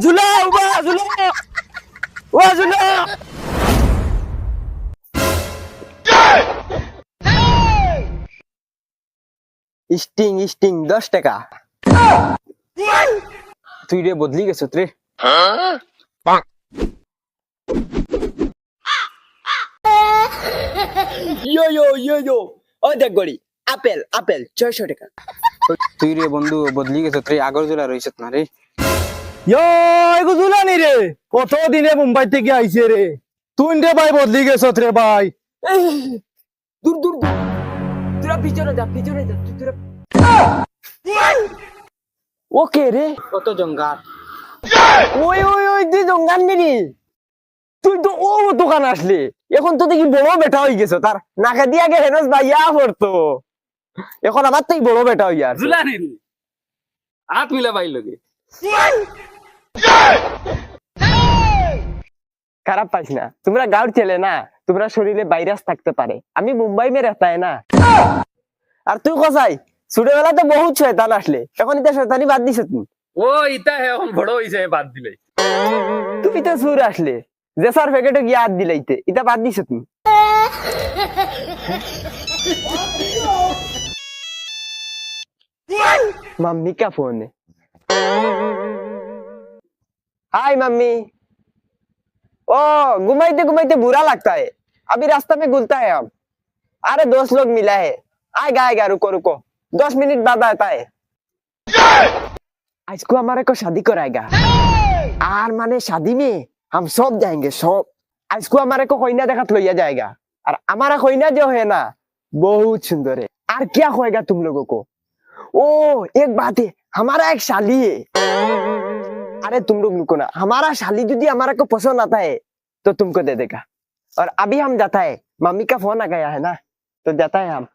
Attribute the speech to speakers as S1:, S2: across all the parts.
S1: ঝুলা উবা ঝুলা ও ঝুলা sting sting 10 টাকা তুই রে বদলি গেছ রে ইয়ো ইয়ো ইয়ো ইয়ো ও দেখ গড়ি আপেল আপেল 600 টাকা তুই রে বন্ধু বদলি গেছ রে আগর জোলা রইছত না রে
S2: ইয়ো এগো জুলানি রে কত দিনে মুম্বাই থেকে আইছে রে তুই রে ভাই বদলি গেছত রে ভাই
S1: দূর দূর দূর তোরা পিছনে যা তোরা ওকে রে কত জঙ্গাল ওই ওই ওই তুই জঙ্গাল নি তুই তো ও দোকান আসলি এখন তো দেখি বড় বেটা হয়ে গেছে তার নাকে দিয়ে আগে হেনস ভাইয়া পড়তো এখন আমার তো বড় বেটা হইয়া আছে
S3: জুলানি রে হাত মিলা পাইল গে
S1: খারাপ পাইস না তোমরা গাঁর ছেলে না তোমরা শরীরে ভাইরাস থাকতে পারে আমি মুম্বাই মে রেখতা না আর তুই কোথায় ছোটবেলা তো বহুত শয়তান আসলে এখন এটা শয়তানি বাদ দিছ তুই
S3: ও ইতা হে এখন বড় হইছে বাদ দিলে
S1: তুই তো সুর আসলে যে স্যার প্যাকেটে গিয়ে হাত দিলাইতে এটা বাদ দিছ তুই मम्मी का फोन है हाय मम्मी ओ घुमाइते घुमाइते बुरा लगता है अभी रास्ता में गुलता है हम अरे दोस्त लोग मिला है आएगा रुको रुको 10 मिनट बाद आता है आज को हमारे को शादी कराएगा और माने शादी में हम सब जाएंगे सब आज को हमारे को खोइना देखा लोया जाएगा और हमारा खोइना जो है ना बहुत सुंदर है और क्या होएगा तुम लोगों को ओ एक बात है हमारा एक शाली है अरे तुम लोग रुको ना हमारा शाली यदि हमारा को पसंद आता है तो तुमको दे देगा और अभी हम जाता है मम्मी का फोन आ गया है ना तो जाता है हम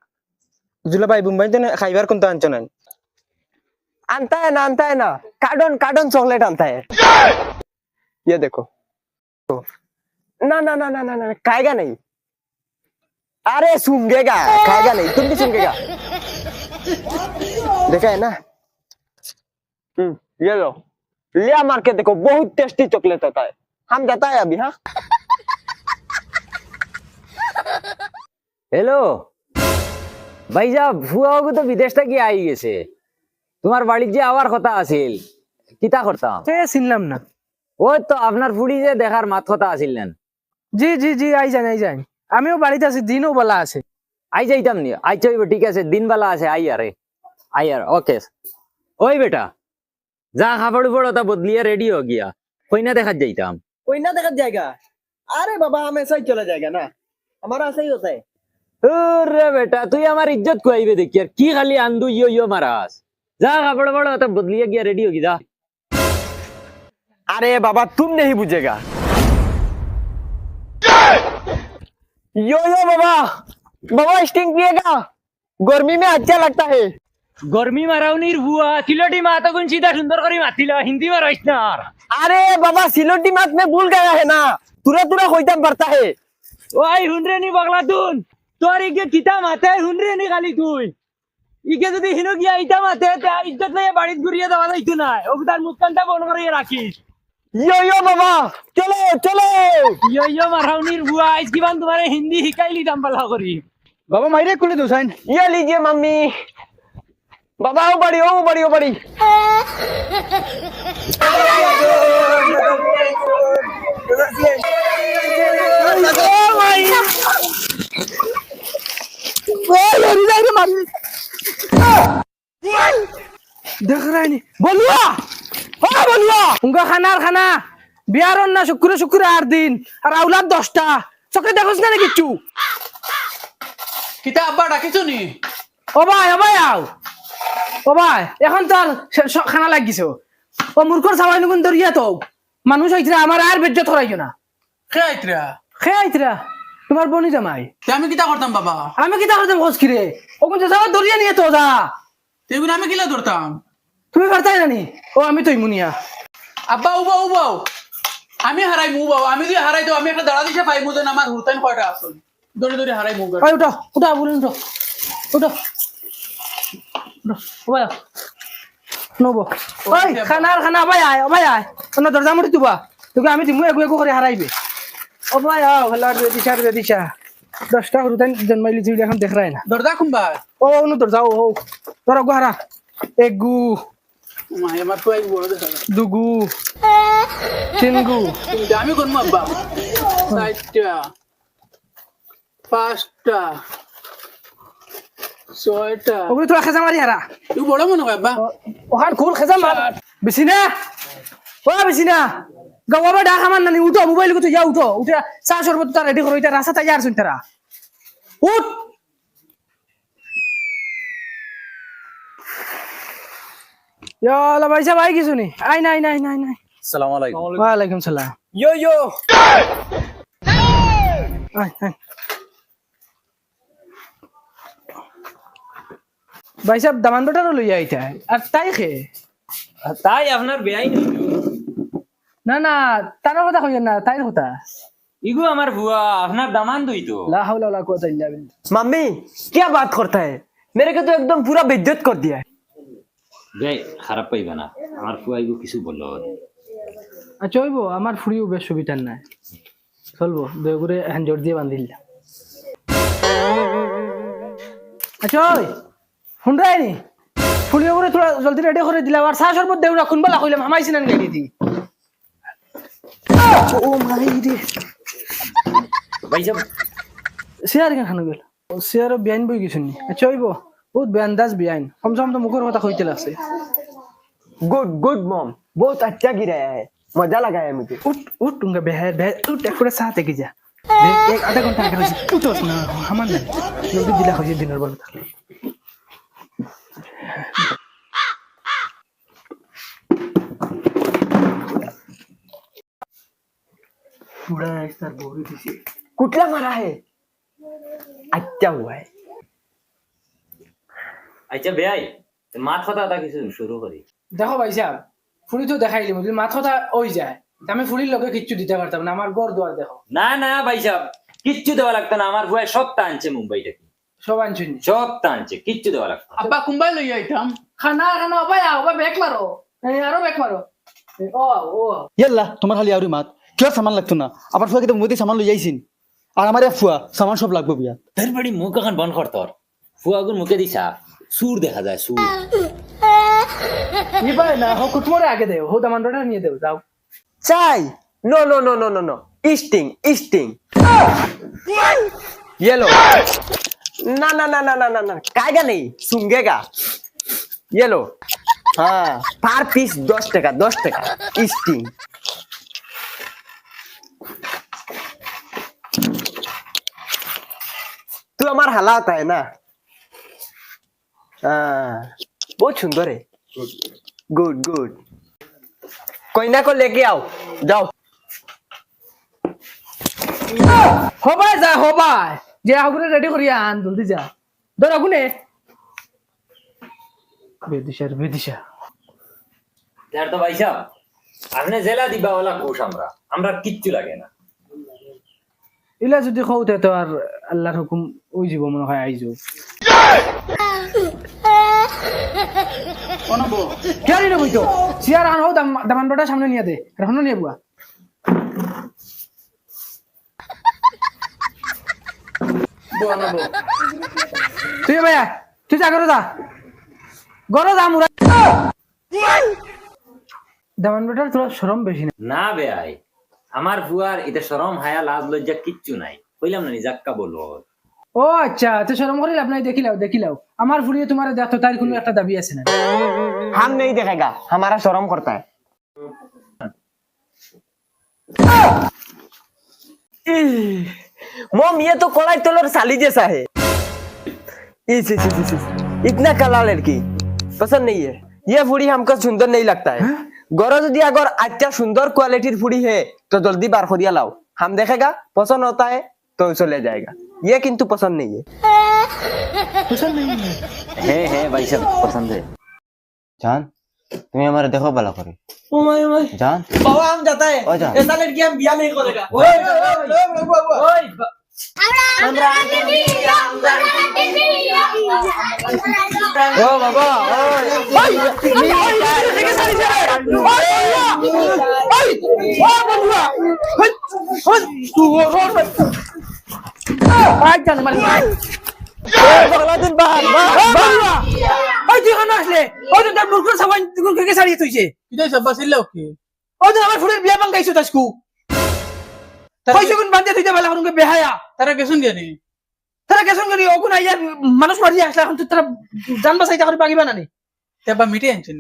S2: জুলা ভাই মুম্বাই তে খাইবার কোনটা আনছ না
S1: आता है ना कार्टन कार्टन चॉकलेट आता है ये देखो तो ना ना ना ना ना ना खाएगा नहीं अरे सूंघेगा खाएगा नहीं तुम भी सूंघेगा देखा है ना ये लो लिया मार के देखो बहुत टेस्टी चॉकलेट होता है हम जाता है अभी हाँ
S4: हेलो ভাইজা ফুয়াও তো বিদেশ থেকে আই গেছে তোমার বাড়ির যে আওয়ার কথা আছিল কিতা করতাম
S2: এ চিনলাম না
S4: ওই তো আপনার ফুড়ি যে দেখার মাত কথা আছিলেন
S2: জি জি জি আই যাই আমিও বাড়িতে আছি দিনও বলা আছে
S4: আই যাইতাম নি আই চাইব ঠিক আছে দিনবেলা আছে আই আর ওকে ওই বেটা যা খাবার উপর ওটা বদলিয়ে রেডি हो गया কইনা দেখাত যাইতাম
S1: कोई ना देखा जाएगा अरे बाबा हम ऐसा ही चला जाएगा ना हमारा ऐसा ही होता है
S4: रे बेटा তুই আমার ইজ্জত কইবে দেখি আর কি খালি আন্দু ইয়ো মারাস যা খাবার বড় ওটা বদলিয়ে গিয়া রেডি हो गया যা
S1: अरे बाबा तुम नहीं बुझेगा यो बाबा बाबा स्टिंग पिएगा गर्मी में अच्छा लगता है
S4: গরমি মারাউনির বুয়া সিলটি মাতা কোন সিধা সুন্দর করে মাতিল হিন্দি মারাইছ না
S1: अरे बाबा सिलोटी मात में भूल गया है ना तुरा तुरा होइता पड़ता है
S4: ওই হুনরে নি বগলা তুন তোর ইকে কিতা মাতে হুনরে নি খালি তুই ইকে যদি হিনো গিয়া ইতা মাতে তে ইজ্জত লয়ে বাড়িত ঘুরিয়ে দেওয়া যাইতো না ওটার মুখখানটা বন্ধ করে রাখিস
S1: यो बाबा चलो चलो
S4: ইয়ো মারাউনির বুয়া আজ কিবান তোমারে হিন্দি শিকাইলি দাম পালা করি
S2: বাবা মাইরে কুলে দোসাইন
S1: ये लीजिए मम्मी बाबा ओ बड़ी
S2: দেখ রাইনি বলুয়া বলুয়া উনকা খানা বিয়ার না শুক্র আর দিন আর আউলাদ 10টা চকে দেখছ না কিছু
S3: কিতা আব্বা ডাকিছো নি
S2: ও ভাই আও ও ভাই এখন তোর খানা লাগিছো ও মূর্খর সাবাই নুন দরিয়া তো মানুষ হইছে আমার আর বেজ্জত হরাইছো না খেয়াইতরা তোমার বনি জামাই
S3: আমি কিতা করতাম বাবা
S2: আমি কি করতাম খোঁজকিরে ওখান যে যাওয়া দরিয়া নিয়ে তো যা
S3: তেগুন আমি কিলা ধরতাম
S2: তুমি পারতাই জানি ও আমি তো মুনিয়া
S3: আব্বা উবাও আমি হারাই মুবাও আমি যদি হারাই তো আমি একটা দাঁড়া দিছে পাইমু যেন আমার হুতাইন কয়টা আসল দড়ি হারাই মুগা
S2: ওই উঠা বলুন উঠো ও ভাই নব ওই খানা ভাই আয় অন্য দরজা মুড়ি তুবা তোকে আমি দিমু এগু করে হারাইবে ও ভাই আও হলার দিশা 10টা হরুতান জন্মাইলি তুই এখন দেখ রায় না
S3: দরজা খুম্বা
S2: ও অন্য দরজা ও তোর গো হারা এগু
S3: মাই আমার তো এক বড় দেখা যায়।
S2: দুগু তিনগু
S3: তিনটা আমি কোন আব্বা 4টা 5টা 6টা
S2: ওগুলো তোরা খেজা মারি হারা
S3: তুই বড় মনে হয় আব্বা
S2: ওখান খুল খেজা মার বেশি না গাওয়া ডাক আমার নানি উঠো মোবাইল তো যা উঠে চা শরবত তার রেডি করো এটা রাস্তা তাই আর শুন তারা উঠ ইয়ালা ভাই সাহেব আই কিছু নি আই নাই
S5: আসসালামু আলাইকুম
S2: ওয়ালাইকুম সালাম
S1: yo
S2: আই ভাই সাহেব দামান বটার লইয়া আইতা আর তাই খে
S4: তাই আপনার বেআই
S2: না তার কথা কইেন না তাইর কথা
S4: ইগো আমার বুয়া আপনার দামান দই তো
S2: লা হাওলা ওয়ালা কুওয়াতা ইল্লা বিল্লাহ
S1: मम्मी क्या बात करता है मेरे को तो एकदम पूरा बेइज्जत कर दिया है
S6: ভাই খারাপ পাইবে না আমার ফুয়াইগো কিছু বললো
S2: আচ্ছা হইব আমার ফুড়িও বেশ সুবিধার নাই চলবো দয়া করে হ্যান্ড জোর দিয়ে বান্ধিল আচ্ছা ওই শুনরাই নি ফুড়িও করে তোরা জলদি রেডি করে দিলাম আর চা শরবত দেউ রাখুন বলা কইলাম হামাইছি না গাড়ি দি ও মাই রে
S6: ভাই সব
S2: শেয়ার কেন খানো গেল শেয়ারও বিয়াইন বই কিছু নি আচ্ছা হইব বহুত বেআন্দাজ বিয়াইন কমসম তো মুখের কথা কইতে লাগছে
S1: गुड मॉम बहुत अच्छा गिराया है मजा लगा है मुझे
S2: উঠ টুঙ্গা বেহার উঠ একটু চা থেকে যা এক আধা ঘন্টা আগে রয়েছে উঠোস না আমার নাই নদী দিলা হয়েছে দিনের বেলা থাকলে पूरा एक तार बोरी दिसी
S1: कुठला मारा है अच्छा हुआ है
S6: আচ্ছা ভাই মাত কথা এটা কিছু শুরু করি
S2: দেখো ভাই সাহেব ফুড়ি তো দেখাইলি যদি মাথাটা ওই যায় আমি ফুড়ির লোকে কিচ্ছু দিতে পারতাম না আমার গড় দুয়ার দেখো
S6: না ভাই সাহেব কিচ্ছু দেওয়া লাগতো না আমার ফুয়াই সব টানছে মুম্বাই থেকে
S2: সব আনছুন
S6: সব টানছে কিচ্ছু দেওয়া লাগতো না।
S3: আব্বা কুম্বাই লই আইতাম
S2: খানা ভাই ব্যাক মারো আরো ব্যাক মারো ও
S5: ইয়াল্লা তোমার খালি আউরি মাত কিয় সামান লাগতো না আবার ফুয়া কিন্তু মুদি সামান লই যাইছিন আর আমার ফুয়া সামান সব লাগবে বিয়া
S6: তোর বাড়ি মুখ এখন বন্ধ কর তোর ফুয়াগুর মুখে দিছা সুর দেখা যায় সুর
S2: ই ভাই না হো কুটমরে আগে দেও হো দামানটা নিয়ে দেও যাও
S1: चाय नो स्टिंग ये लो ना खाएगा नहीं सूंघेगा ये लो हाँ पर पीस 10 टका स्टिंग तू हमारा हला होता है ना हाँ बहुत सुंदर है गुड कोई ना को लेके आओ जाओ
S2: হবাই যা হবাই যে আগুনে রেডি করিয়া আন জলদি যা ধর আগুনে বেদিশা
S6: তার তো ভাই সাহেব আপনি জেলা দিবা ওলা কোষ আমরা কিচ্ছু লাগে না
S2: ইলা যদি কওতে তো আর আল্লাহর হুকুম ওই জীব মনে হয় আইজো
S3: অনবো
S2: কেন রে বইতো সিয়ার আন হো দামানটা সামনে নিয়ে দে রাখনো নিয়ে বুয়া
S3: অনবো
S2: তুই ভাইয়া তুই যা করো যা মুরা দামানটার তোর শরম বেশি না
S6: না বেআই আমার ফুয়ার এটা শরম হায়া লাজ লজ্জা কিচ্ছু নাই কইলাম না নিজাক্কা বলবো
S2: ও আচ্ছা তুই শরম করিল আপনার দেখিলাও আমার ফুরিয়ে তোমার দেখো তার কোনো একটা দাবি আছে না
S1: हम नहीं देखेगा हमारा शर्म करता है मोम ये तो कोलाई तोलर साली जैसा है इतना काला लड़की पसंद नहीं है ये फुड़ी हमको सुंदर नहीं लगता है गौरव यदि अगर अच्छा सुंदर क्वालिटी फुड़ी है तो जल्दी बार खोदिया लाओ हम देखेगा पसंद होता है तो चले जाएगा ये किंतु पसंद नहीं है
S6: है भाई साहब पसंद है
S7: জান তুমি আমার দেখো ভালো করে
S1: ओ माय
S7: জান
S1: बाबा हम जाता है
S7: ओ जान
S1: ऐसा लड़की हम बिया नहीं करेगा
S2: ওই
S1: ও বাবা
S3: কিটা সব বাসিল কি তারা গেছুন জানি
S2: মানুষ মারি আসলে এখন তো তারা জান বাঁচাইতে করে পারিবা না নি
S3: তেবা মিটে আনছেন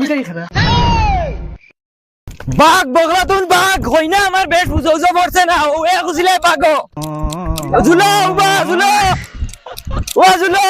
S2: মিটাই খানা
S4: বাঘ বগলা তুন বাঘ হই না আমার বেশ বুঝো বুঝো পড়ছে না ও এ খুশিলে বাঘ ঝুলো ও ঝুলো